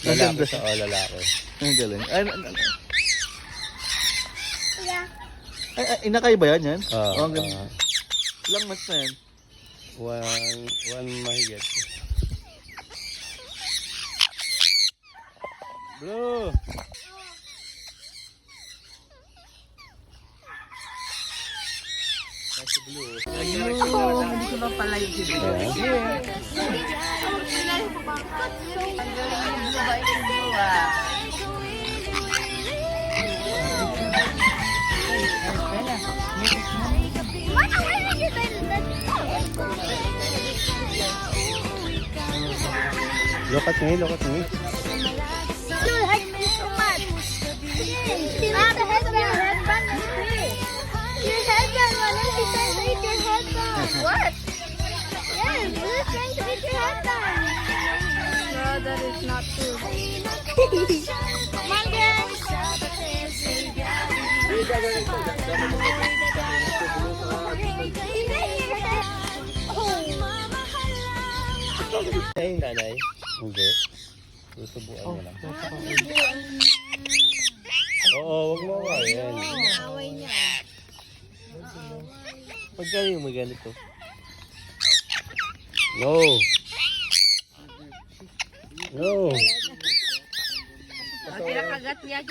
Lalaki sa lalaki. Ang galing. Ay, inakay ba yan? Oo. Ilang months na yan? One mahigit. Blue! Kasi blue. Hindi ko ba pala yung Yeah. Ang galing yung blue ba yung blue ah. Look at me, look at me. Dude, I see so much. See, look, the headband. Your headband, Mona. She's trying to eat your headband. What? Yes, Blue's trying to eat your headband. No, that is not true. Come on, guys. Ay, nanay. Hindi. Susubuan mo lang. Oo, wag mo awayan. Away niya. Pagkali mo ganito. No. No. Kinakagat niya.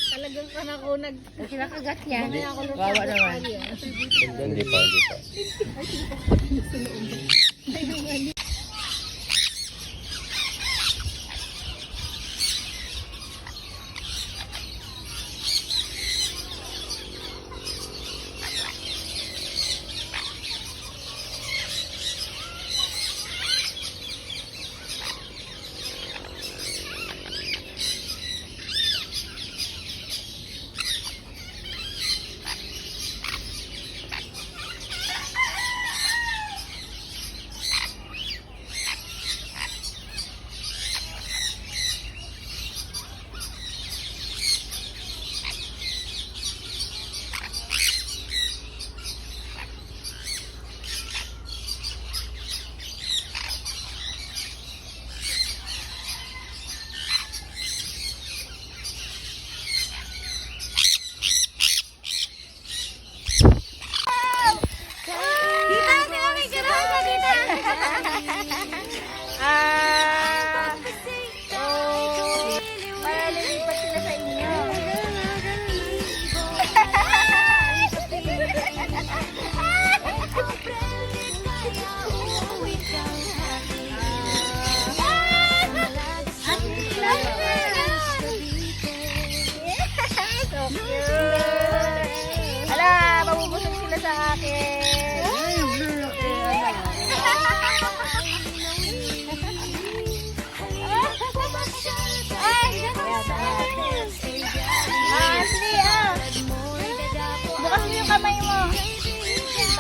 Talagang kanakunag. Kinakagat niya. Wawa naman. Hindi pa.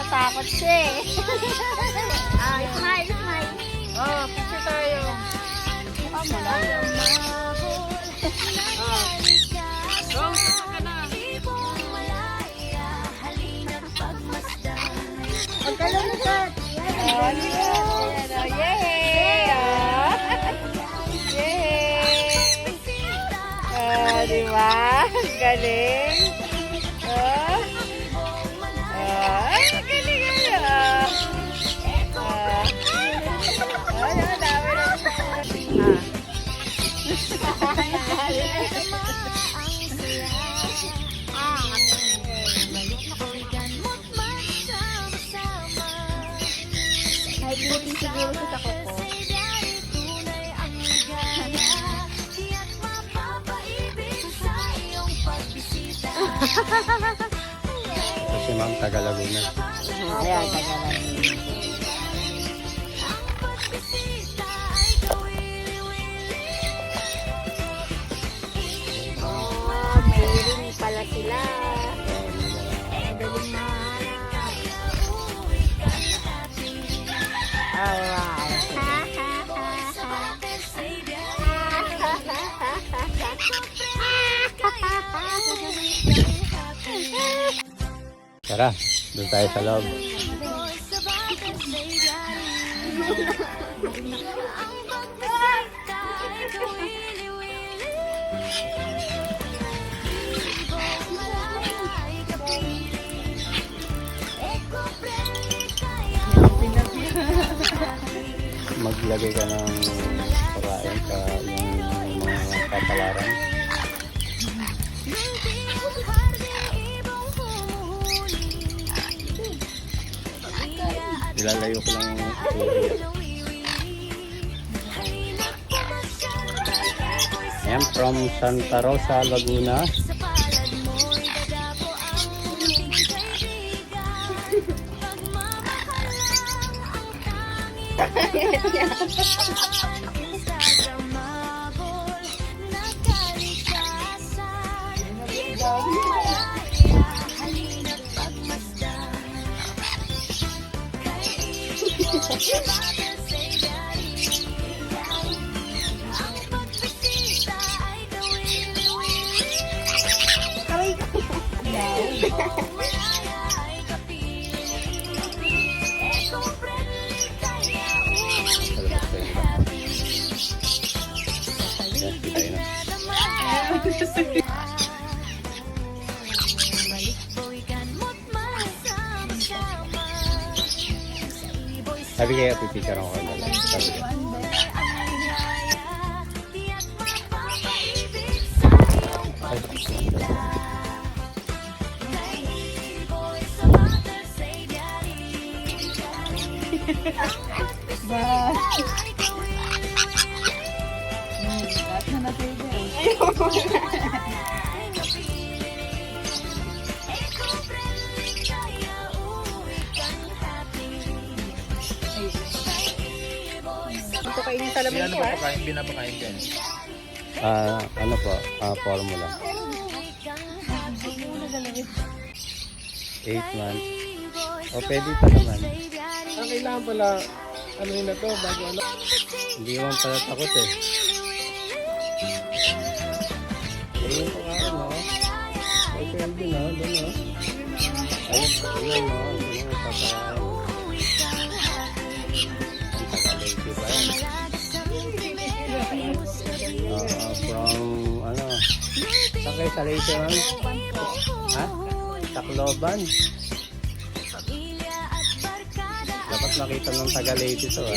Takot siya eh. Smile. Oh, picture tayo. Mukha mo lang. Go, sasa ka na. Pagkalungkot. Yay! Diba? Galing. Naibutin siguro siya sa kuko. Kasi ma'am, Tagalaguna. Ayan, tagalan. Oh, may ring pala sila. Madaling mahanap. Alright. Tara, doon tayo sa loob. Maglagay ka ng pagkain sa yung mga tatawaran. Ilalayo ko lang yung Ayan, from Santa Rosa, Laguna. Sabi kaya pipicture ako na lang. Sabi kaya. Ito kainin sa lamin ko, ah. Pinapakain ka. Ano po? Formula. 8 months. O, pwede pa naman. Kailangan pala, ano yun na to, bago ano. Hindi naman pala takot eh. Ayun po nga, ano. Ay, pwede na, doon na. Ayun, ayun, no. Ayun, papakain. Tagalente ba yan? From, ano. Saan kayo sa Leyte, ma'am? Ha? Tacloban. Dapat makita ng Tagalete ito, ha?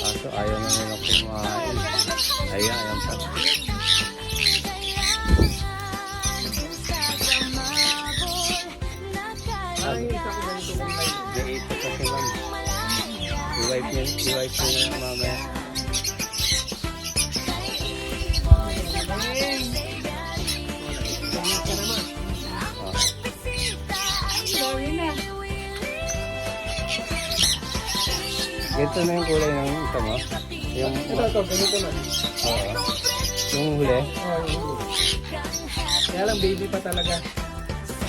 Kaso ayaw na nila kumain. Ayan pa. Date pa kasi lang. I-wipe niya na mamaya. Ganito na yung kulay ng isa mo? Yung, Ito, ganito na. oo. Yung huli? Oh, yung huli. Kaya lang, baby pa talaga.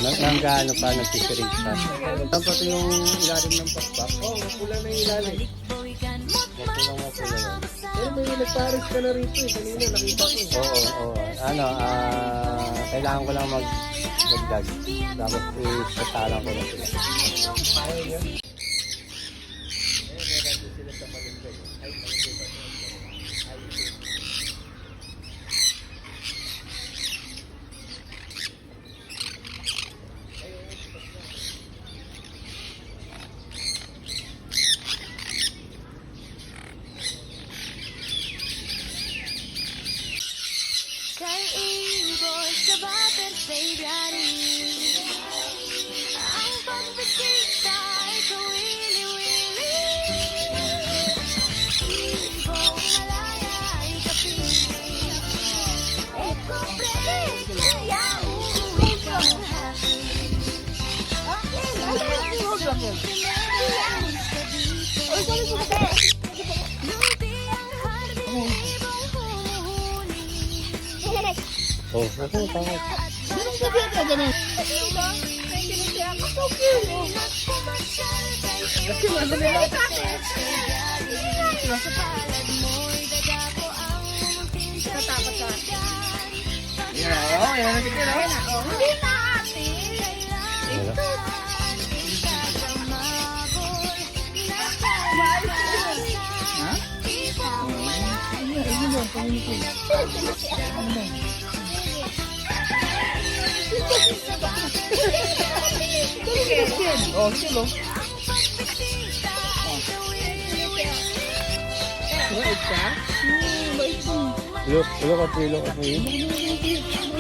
Nanggaano pa, nagsiserage pa. Tapos yung ilalim ng pakpak. Oh, mapula na yung ilalim. Mapula yun. Pero may nagparis ka na rito eh. Kanina, nakita ko. Oo. Ano, kailangan ko lang mag-dagdag. Tapos isasalang ko na sila. Ayun yan. Kay ibon sa bater sa ibyari. Ang pagbisita ay kawili-wili. Ibong malaya ay kapili. Eko prele, kaya uuwi kang happy. Oh, okay, tama. Oh, yan na sige, no? Hindi na ate. Ano? Oh, silo. Look at me, look at me.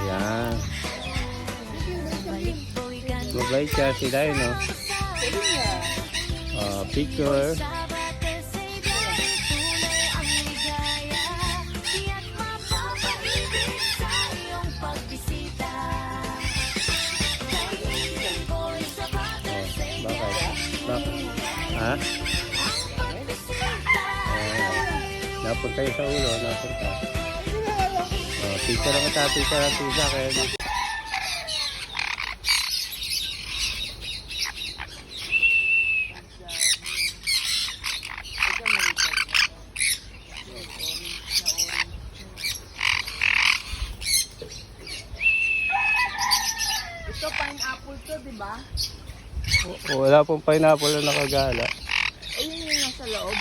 Yan. Mabait siya si Dino. Picture. Bakit? Ha? Napunta yung sa ulo, napunta. Picture ang picture ang sa akin. Ito, pineapple to, di ba? Wala pong pineapple na nakagala. Ayun yung nasa loob.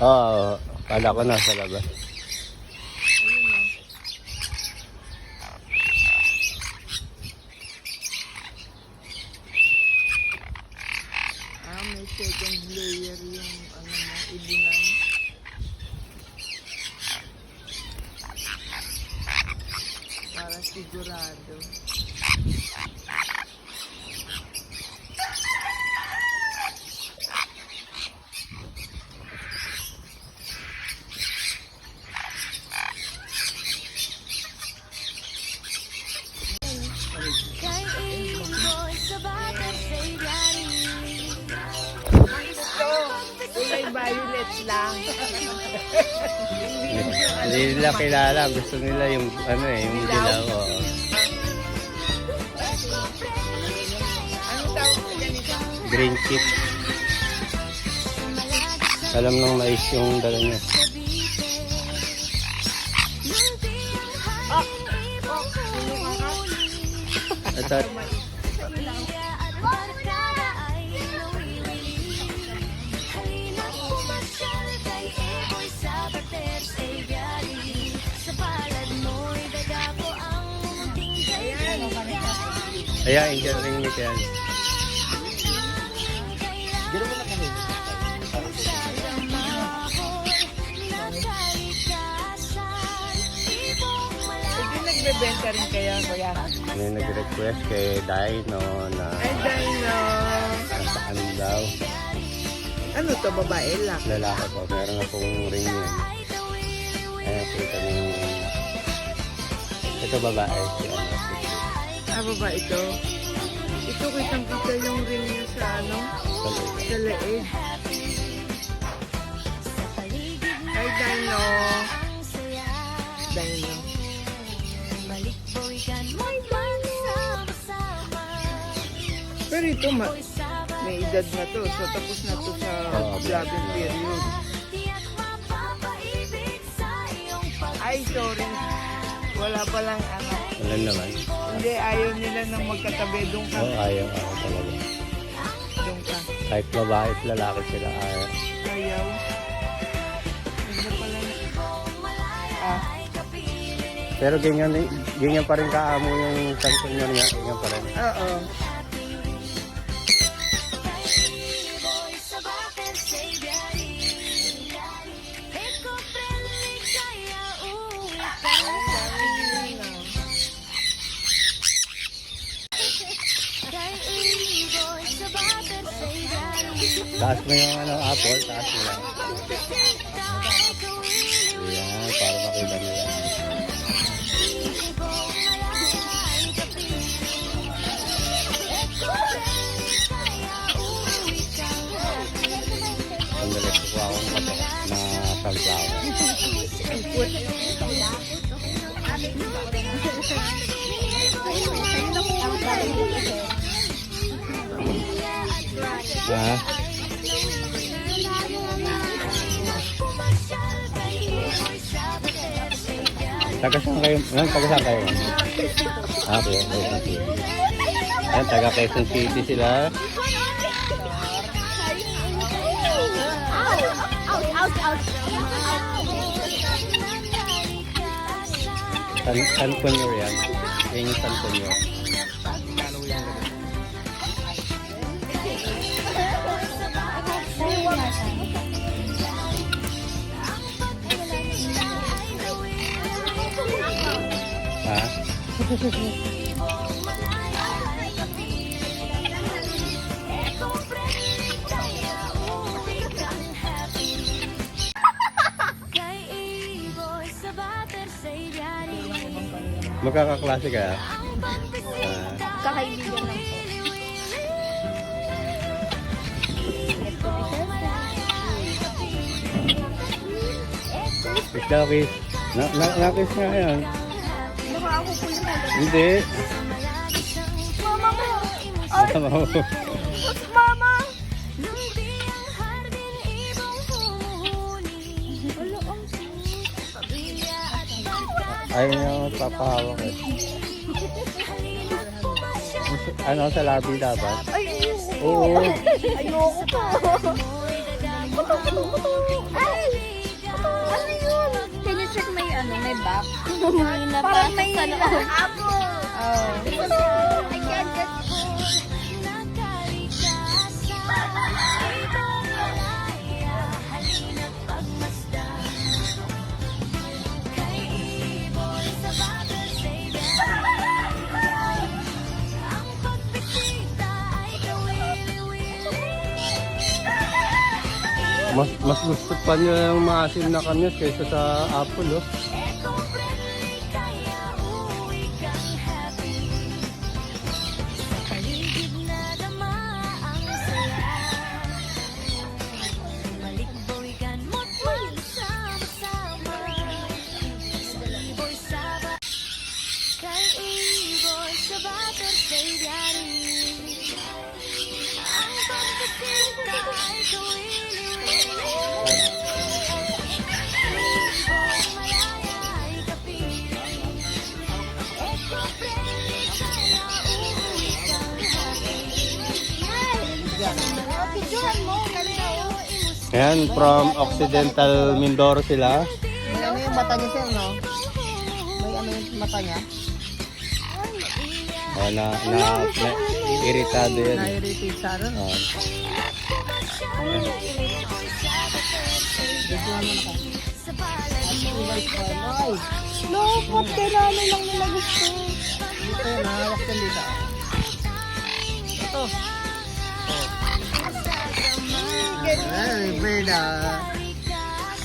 Oo, kala ko nasa labas. Ayun, no? May second layer yung ano mo, ibunan. Para sigurado. Kulay violet lang. Hindi nila kilala. Gusto nila yung ano yung dilaw. Oo. Ano tawag sa ganito? Green chip. Alam nung mais yung dala niya. Ito, ayan, Angel ring niya yan. Hindi nagbebenta rin kaya, kuya? May nag-request kay Dino na Ay, Dino. nasaan daw. Ano to, babae lang? Lalaki po. Meron na pong ring yan. Ayan, kita niyo yung ito babae. Si ano, si Ba ito? Ito, kitang-kita yung ring niya sa ano? Sa leeg. Ay, Dino. Dino. Pero ito, may edad na to. So, tapos na to sa vlogging period. Ay, sorry. Wala palang anak. Wala naman. Hindi, ayaw nila nang magkatabi. Doon ka. Oo, ayaw talaga. Doon ka. Kahit babae at lalaki sila, ayaw. Ayaw. Hindi pala. Ah, Pero ganyan pa rin kaamo yung santo niya niya. Ganyan pa rin. oo. Taas mo yung ano, apple, taas mo lang. Ayan, para makita nila. Sandali, kukuha akong kape na sunflower. Taga saan kayo? Taga saan kayo? Okay, Quezon City. Ayan, taga Quezon City sila. Ouch, ouch. San Ponyor yan. Yan yung San Ponyor. Ha? Magkakaklase ka? Kakaibigan lang po. Ikaw, Kiss. Nakis nga yan. Baka ako po yung Hindi. Mama mo! Tama mo. Mama! Ayaw niya magpapahawak eh. Ano, sa labi dapat? Ay, ayoko. Oo. Ayoko po. Ay! Ano yun? Can you check may may back? Parang may apple. Oh. I can't get Mas gusto pa niya yung maasim na kanyas kaysa sa apple, oh. picturean mo. Ganda oh. Ayan, from Occidental Mindoro sila. May ano yung mata niya sir, no? May ano yung mata niya? Oh, na iritado yan. Na-irritate sa ano? Oh. Ay, Lopot, kailangan lang nila gusto. dito yun, hawak yan dito. Ito. Ay, bird ah.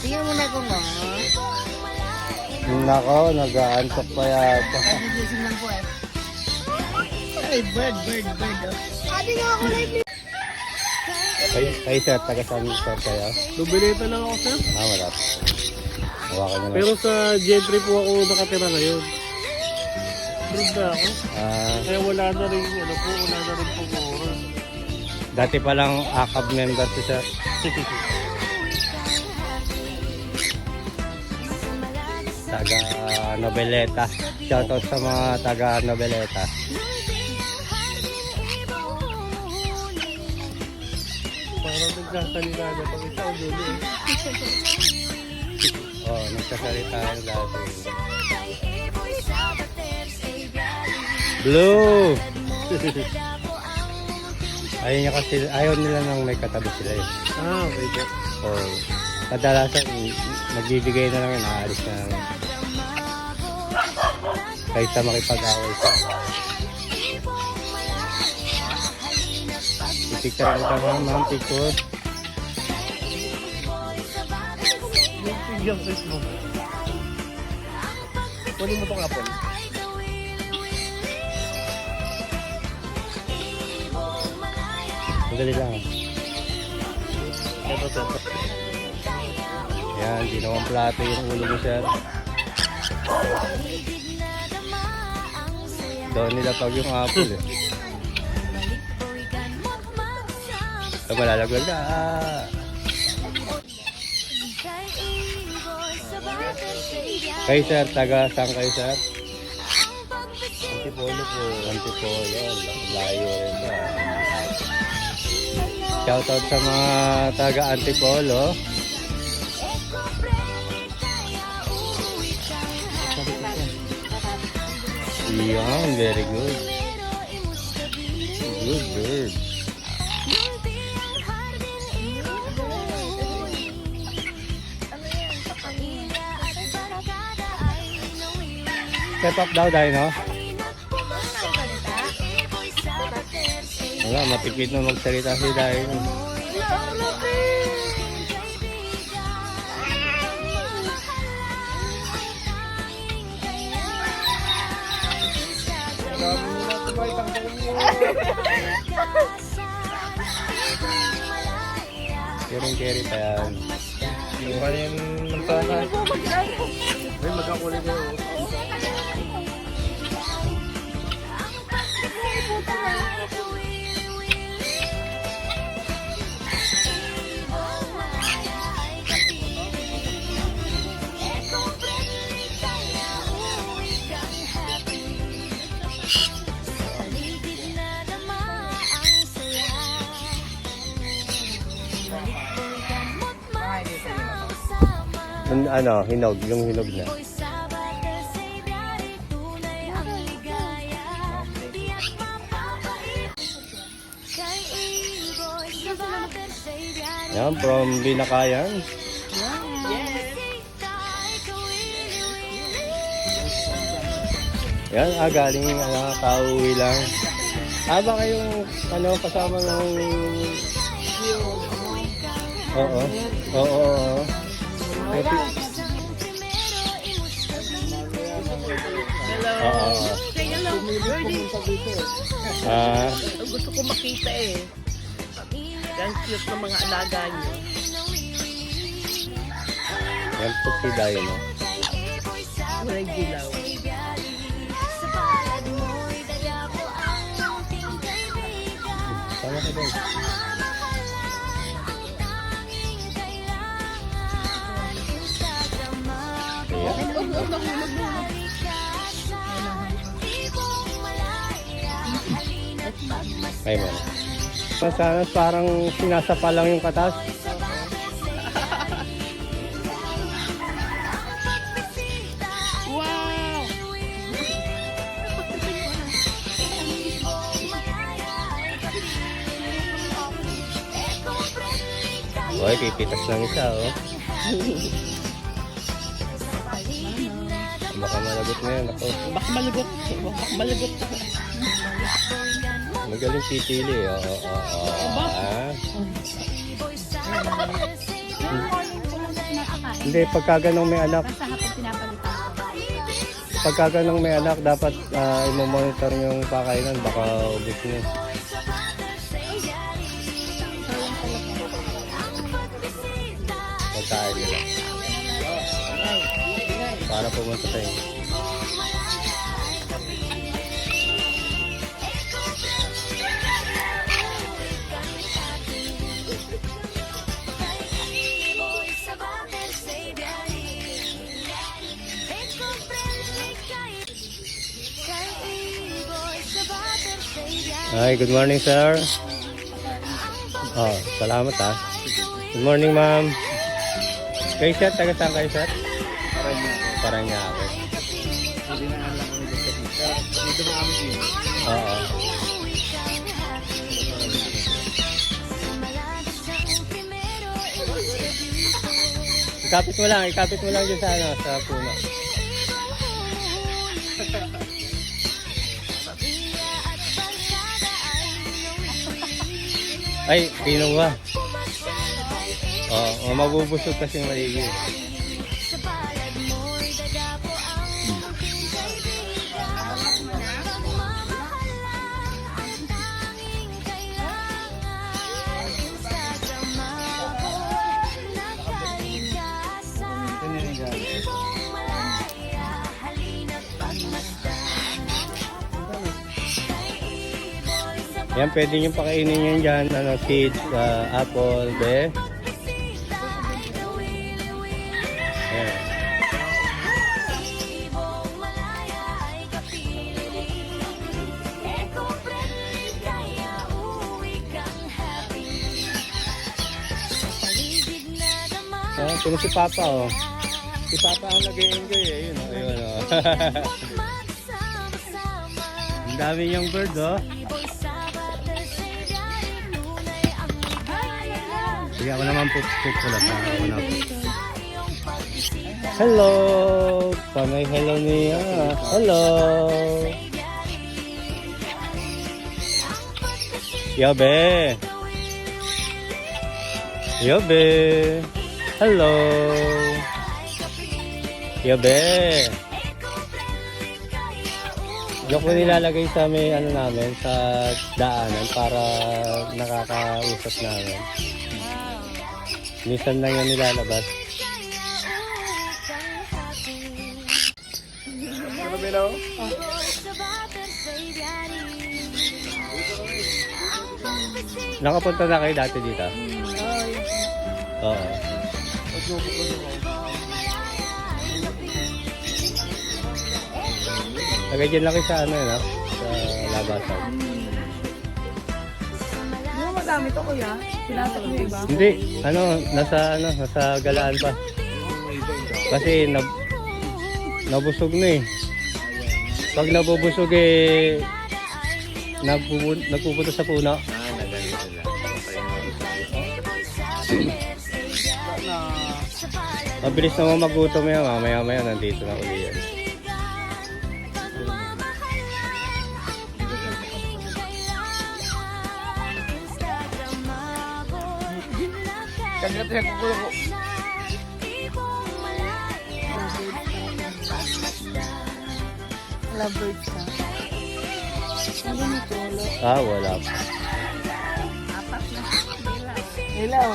Tingnan mo na kung Nako, nag-aantok pa yata. nagigising lang po eh. Ay, bird oh. Ate nga ako live. Kayo sir, taga saan sir kayo? Lubilita lang ako, sir. Wala. Hawakan nyo Pero lang. sa Gentry po ako nakatira ngayon. Brood na ako. Kaya wala na rin, ano po, wala na rin po oras. Dati palang AKAB member si sir. Taga Nobeleta. Shoutout sa mga taga Nobeleta. Parang nagsasalita na pag isa o dulo eh. Oo, nagsasalita yung dati. Blue! Ayaw nila nang may katabi sila eh. Okay po. So, kadalasan nagbibigay na lang yun, aalis na lang. Kaysa makipag-away sa picture ko ba ma'am, picture? Yung face mo. Kunin mo itong apple. Madali lang. Ito, sir. Yan, ginawang plato yung ulo mo sir. Doon nila pag yung apple eh. Ito malalagwag na. Kay sir, taga saan kayo sir? Antipolo po. Antipolo, layo rin ba? Shoutout sa mga taga Antipolo. Yan, very good. Good bird. Step up daw dahil, no? Wala, mapikit na magsalita si dahil. Carry pa yan. Yung kanyang mantana. Ay, magkakulit kayo. Ano, hinog, yung hinog na. Yan, from Binakayan. Yan, galing kauwi lang. Ba kayong kasama ng... Oo. Hello. Say hello. Birdie. Gusto ko makita eh. Yan cute ng mga alaga niyo. Yan po si Dayo, no? May gilaw. Sama ka doon. Ay mo. Sana parang sinasapa lang yung katas. Wow! Hoy, pipitas lang isa, oh. Baka malagot na yan, ako. Baka malagot. Magaling pipili, oo. Hindi, pagkaganong may anak. Pagkaganong may anak, dapat i-monitor yung pakainan, baka ubos nyo. Pagkain nila. Para pumunta tayo. Hi, good morning, sir. Oh, salamat ha. Good morning, ma'am. Kayo, sir, taga saan kayo, sir? Paranaque. Hindi na lang kami dito. Dito na kami dito. Oo. Ikapit mo lang dyan sa puno. Ay, kinuha. Oo, mabubusog kasi maigi. Yan, pwede nyo pakainin yan dyan, seeds, apple, be. Ayan. Ah, sino si Papa, oh. Si Papa ang nag-enjoy, eh. Yun, oh. Ayun, oh. Ang dami niyang bird, oh. Sige, ako naman pupulat. Ako na po. Hello! Pamay hello niya. Hello! Yabe! Yabe! Hello! Yabe! Diyan ko nilalagay sa may ano namin, sa daanan para nakakausap namin. Minsan lang yan nilalabas. Ano Belo? Nakapunta na kayo dati dito? Oo. Lagay dyan lang kayo sa ano yun, sa labasan. Di ba madami to kuya? Pinatak mo iba? Hindi, nasa galaan pa. Kasi nabusog na eh. Pag nabubusog eh, nagpupunta sa puno. Mabilis naman magutom yan, mamaya nandito na uli yan. Kagad yan kukulo ko. Lovebirds ka. Ano ni Tolo? Ah, wala pa. Hello.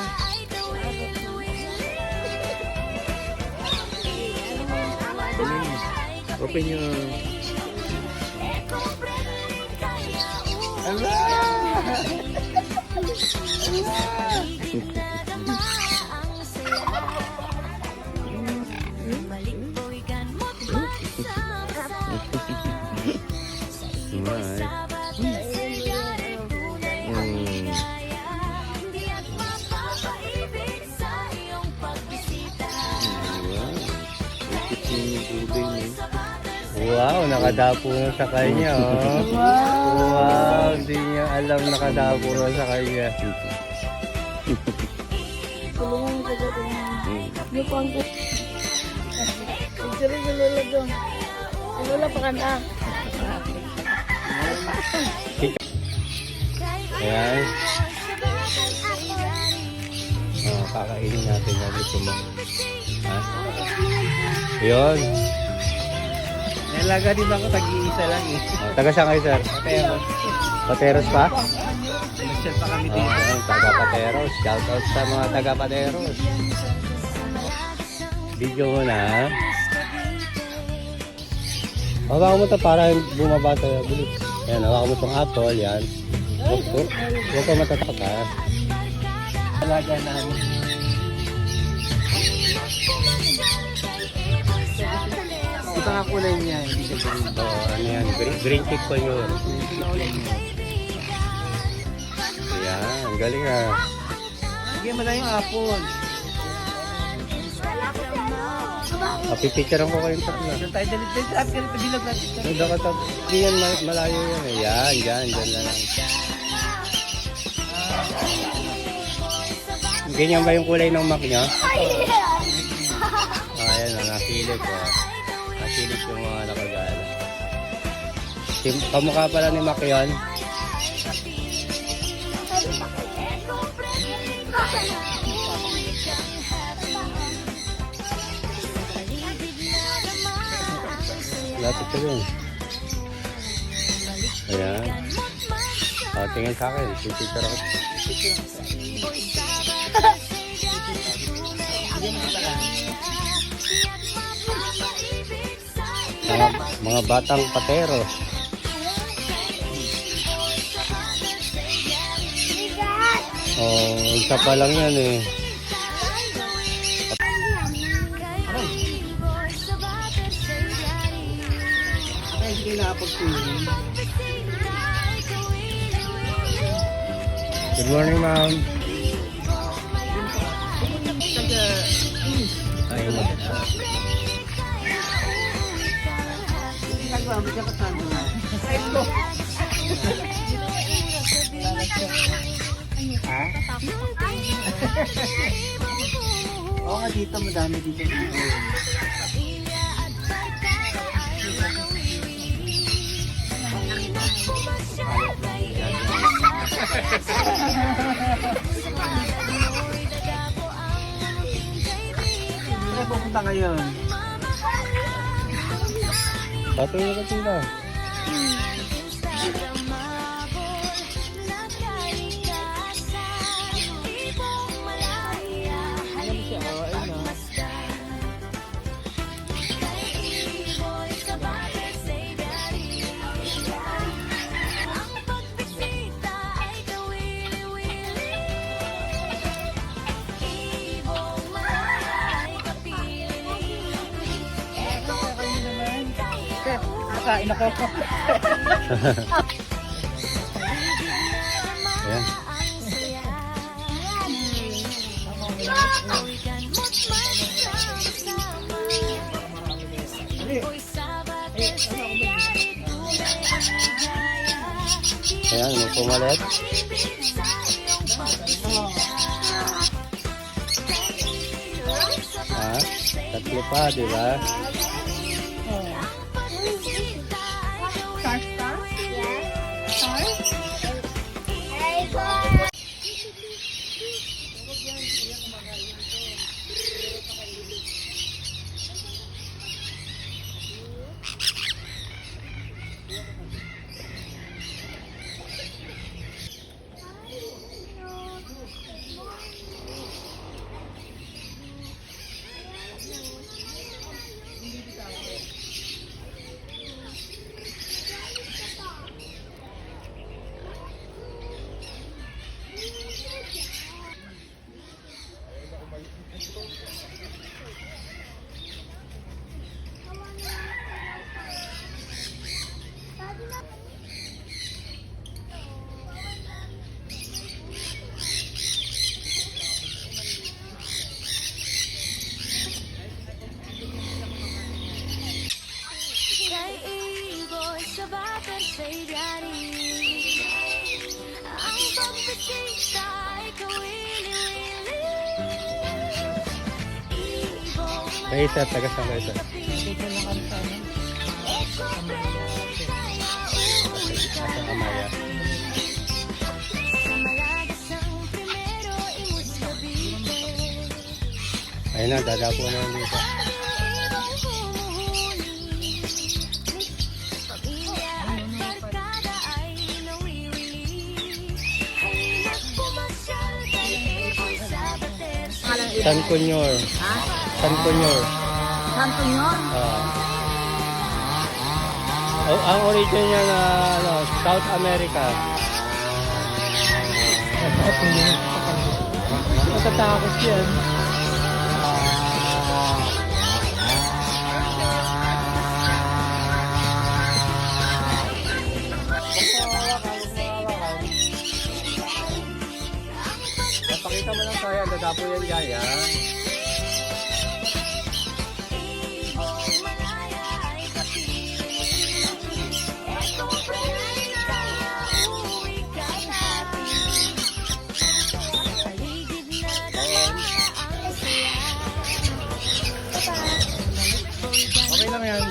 Open yung... Wow, nakadapo na sa kanya, oh. Wow, hindi niya alam nakadapo na sa kanya. Tulungan ko ba ito? Yung pangko. Picture yung lola doon. Yung lola pa ka na. Ayan. Oh, kakainin natin na gusto mo. Ha? Yun. Nalaga din ako tag-iisa lang eh. Oh, taga saan kayo, sir? Pateros pa? Nag-chat pa kami dito. Oh, taga Pateros. Shout out sa mga taga Pateros. Video mo na, ha? Hawakan mo ito para bumaba sa bilis. Ayan, hawakan mo itong apple, yan. Huwag ka matatakot, ha? Talaga namin. Ito nga kulay niya, hindi siya green. Ano yan? Green chick pa yun. Ayan, ang galing, ha? Sige mo na yung apple. Pipicturean ko kayong tatlo. Doon tayo dalit sa akin, pabilog natin. Hindi yan malayo yan, eh. Yan, dyan na lang. Ganyan ba yung kulay ng Mac niya? Ayan na, nasilip ko. Nasilip yung mga nakagala. Kamukha pala ni Mac yun. Lapit ka dun. Ayan. Tingin sa akin. Pipicture ako. Mga batang patero. Oh, isa pa lang yan eh. Ay, hindi nakapag-tuloy. Good morning, ma'am. Nagmamit ka pa saan na. Ha? Oo nga dito, madami dito. Saan pupunta ngayon? Patuloy ka sila. Kain ako. Ayan. Ayan, may pumalit. Ha? Tatlo pa, di ba? Kayo sir, taga saan kayo sir? Sa Amaya. Ayun na, dadapo na yung dito. San Cuñor. San Cuñor. San Cuñor? Oh, ang origin niya na South America. Matatakot yan. Pakita mo lang kaya, dadapo yan gaya. Okay lang yan.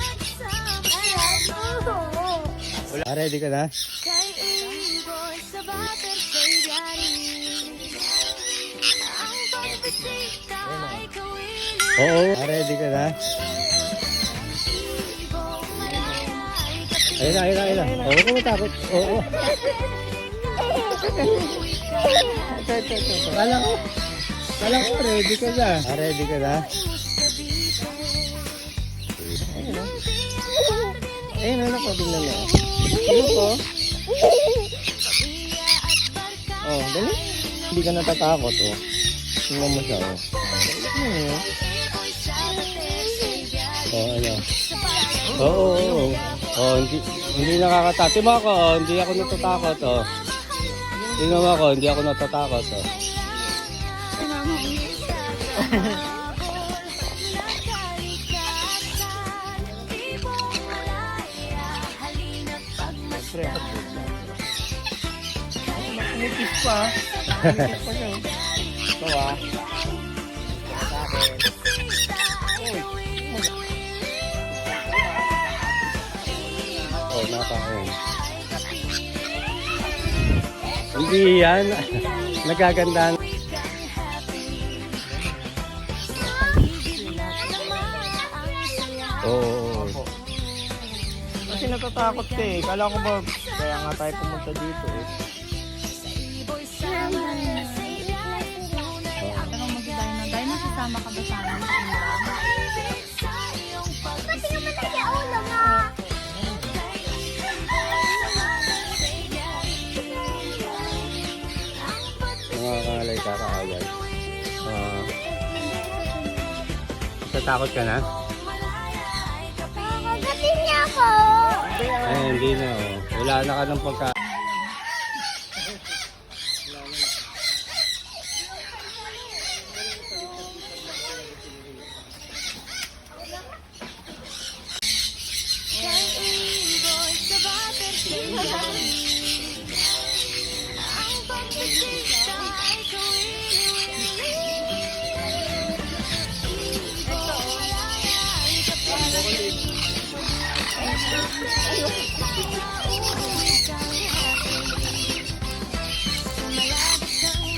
Ready ka na? Oo, ready ka na? Ayun na, ayun na, ayun na. Oo, huwag ka matakot. Oo. Kala ko, ready ka na. Ready ka na? Ayun na. Ayun na, tingnan mo. Ayun po. Oh, dali. Hindi ka natatakot, oh. Tingnan mo siya, oh. Oh, ano? Oo. Oh, hindi nakakatakot. Tingnan ako, oh. Hindi ako natatakot, oh. Tingnan mo ako, hindi ako natatakot, oh. pa. Umiikot pa siya. Ito ah. Ito sa akin. Uy. Oh, nakain. Hindi yan. Nagagandaan. Oo. Oh, Kasi natatakot ka eh. Kala ko ba, kaya nga tayo pumunta dito eh. Pero mag-dino. Dino, sasama ka ba sa amin sa Ingram? Pati naman tayo ulo nga. Mga kangalay kakaaway. Tatakot ka na? Kakagatin niya ako. Eh, hindi na. Oh. Wala na ka ng pagka...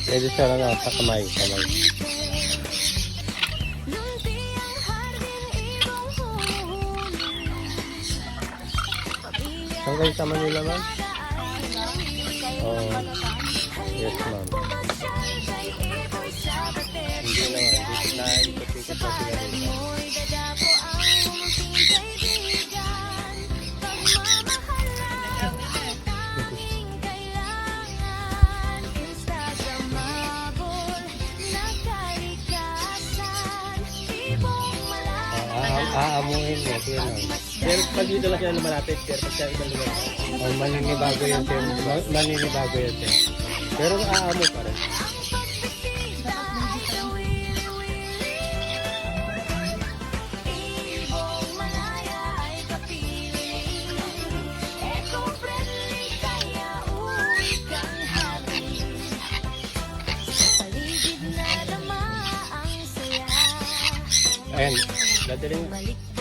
Pwede siya lang sa kamay. Saan kayo sa Manila, ma'am? Oh, yes, ma'am. Hindi naman. Dito na ikot-ikot na sila dito. Aamuin mo, yun. Pero pag dito lang sila lumalapit, pero pag sa ibang lugar. Oh, maninibago yan, sir. Maninibago yan, sir. Pero aamo pa rin. Ayan, dadaling.